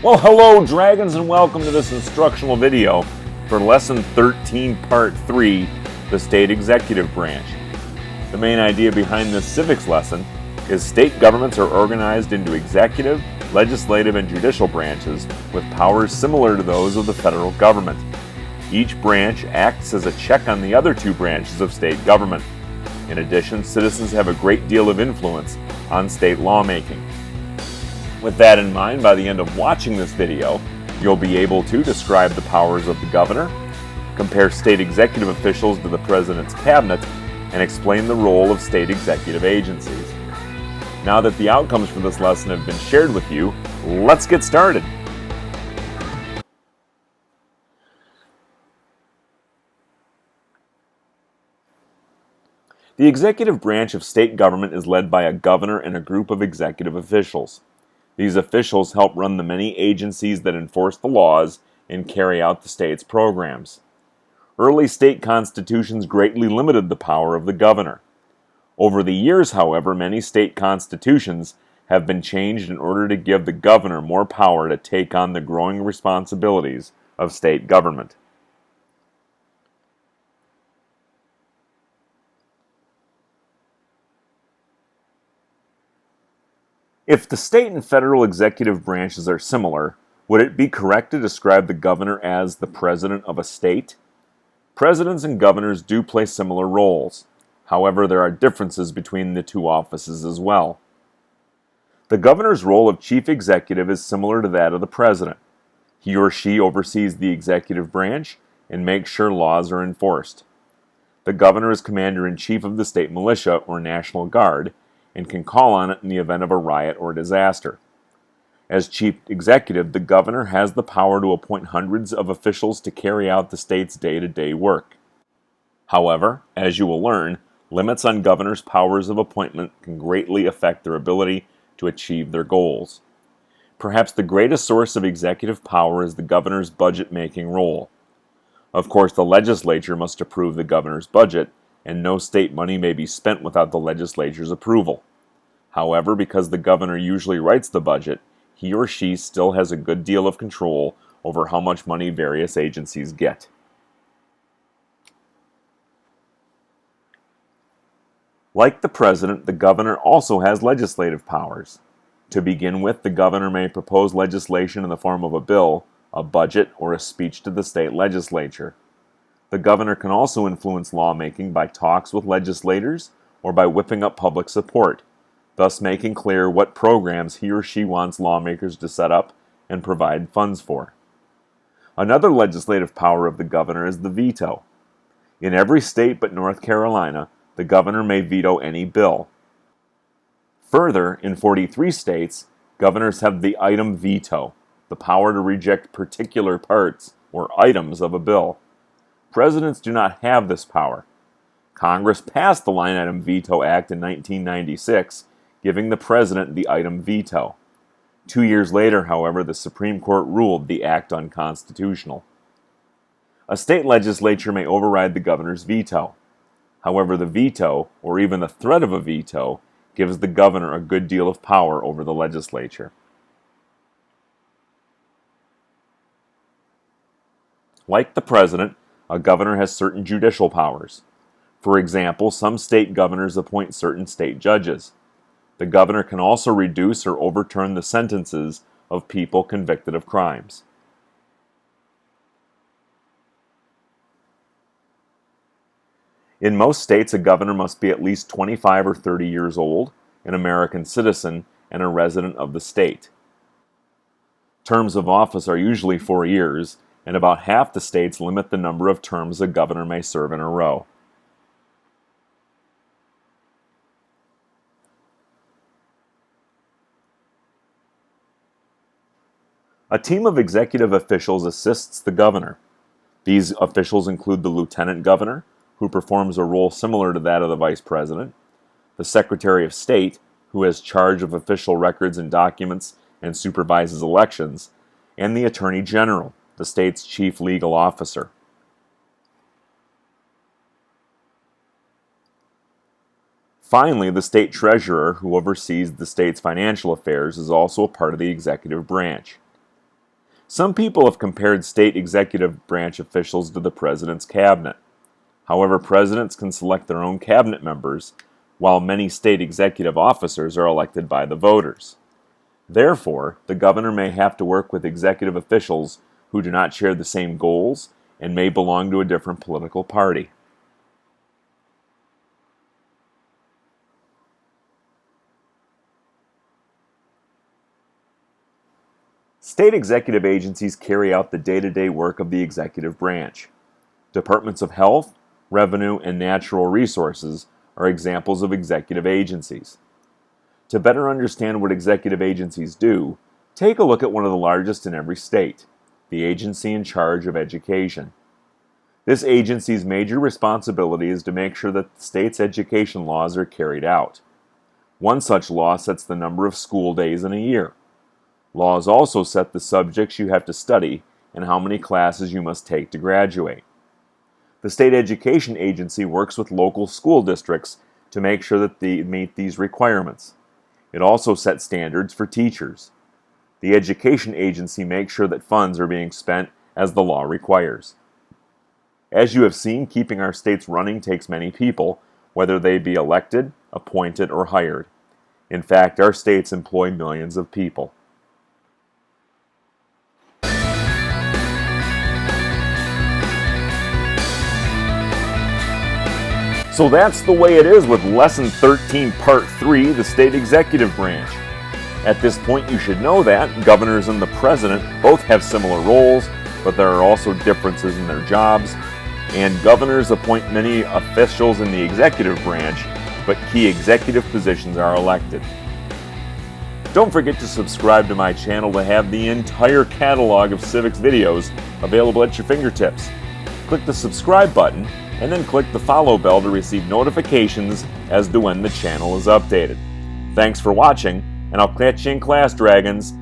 Well, hello dragons, and welcome to this instructional video for Lesson 13, Part 3, the State Executive Branch. The main idea behind this civics lesson is state governments are organized into executive, legislative, and judicial branches with powers similar to those of the federal government. Each branch acts as a check on the other two branches of state government. In addition, citizens have a great deal of influence on state lawmaking. With that in mind, by the end of watching this video, you'll be able to describe the powers of the governor, compare state executive officials to the president's cabinet, and explain the role of state executive agencies. Now that the outcomes for this lesson have been shared with you, let's get started. The executive branch of state government is led by a governor and a group of executive officials. These officials help run the many agencies that enforce the laws and carry out the state's programs. Early state constitutions greatly limited the power of the governor. Over the years, however, many state constitutions have been changed in order to give the governor more power to take on the growing responsibilities of state government. If the state and federal executive branches are similar, would it be correct to describe the governor as the president of a state? Presidents and governors do play similar roles. However, there are differences between the two offices as well. The governor's role of chief executive is similar to that of the president. He or she oversees the executive branch and makes sure laws are enforced. The governor is commander-in-chief of the state militia or National Guard, and can call on it in the event of a riot or disaster. As chief executive, the governor has the power to appoint hundreds of officials to carry out the state's day-to-day work. However, as you will learn, limits on governors' powers of appointment can greatly affect their ability to achieve their goals. Perhaps the greatest source of executive power is the governor's budget-making role. Of course, the legislature must approve the governor's budget, and no state money may be spent without the legislature's approval. However, because the governor usually writes the budget, he or she still has a good deal of control over how much money various agencies get. Like the president, the governor also has legislative powers. To begin with, the governor may propose legislation in the form of a bill, a budget, or a speech to the state legislature. The governor can also influence lawmaking by talks with legislators or by whipping up public support, thus making clear what programs he or she wants lawmakers to set up and provide funds for. Another legislative power of the governor is the veto. In every state but North Carolina, the governor may veto any bill. Further, in 43 states, governors have the item veto, the power to reject particular parts or items of a bill. Presidents do not have this power. Congress passed the Line Item Veto Act in 1996, giving the president the item veto. 2 years later, however, the Supreme Court ruled the act unconstitutional. A state legislature may override the governor's veto. However, the veto, or even the threat of a veto, gives the governor a good deal of power over the legislature. Like the president, a governor has certain judicial powers. For example, some state governors appoint certain state judges. The governor can also reduce or overturn the sentences of people convicted of crimes. In most states, a governor must be at least 25 or 30 years old, an American citizen, and a resident of the state. Terms of office are usually 4 years, and about half the states limit the number of terms a governor may serve in a row. A team of executive officials assists the governor. These officials include the lieutenant governor, who performs a role similar to that of the vice president, the secretary of state, who has charge of official records and documents and supervises elections, and the attorney general, the state's chief legal officer. Finally, the state treasurer, who oversees the state's financial affairs, is also a part of the executive branch. Some people have compared state executive branch officials to the president's cabinet. However, presidents can select their own cabinet members, while many state executive officers are elected by the voters. Therefore, the governor may have to work with executive officials who do not share the same goals and may belong to a different political party. State executive agencies carry out the day-to-day work of the executive branch. Departments of Health, Revenue, and Natural Resources are examples of executive agencies. To better understand what executive agencies do, take a look at one of the largest in every state, the agency in charge of education. This agency's major responsibility is to make sure that the state's education laws are carried out. One such law sets the number of school days in a year. Laws also set the subjects you have to study and how many classes you must take to graduate. The state education agency works with local school districts to make sure that they meet these requirements. It also sets standards for teachers. The education agency makes sure that funds are being spent as the law requires. As you have seen, keeping our states running takes many people, whether they be elected, appointed, or hired. In fact, our states employ millions of people. So that's the way it is with Lesson 13, Part 3, the State Executive Branch. At this point, you should know that governors and the president both have similar roles, but there are also differences in their jobs, and governors appoint many officials in the executive branch, but key executive positions are elected. Don't forget to subscribe to my channel to have the entire catalog of civics videos available at your fingertips. Click the subscribe button and then click the follow bell to receive notifications as to when the channel is updated. Thanks for watching, and I'll catch you in class, Dragons.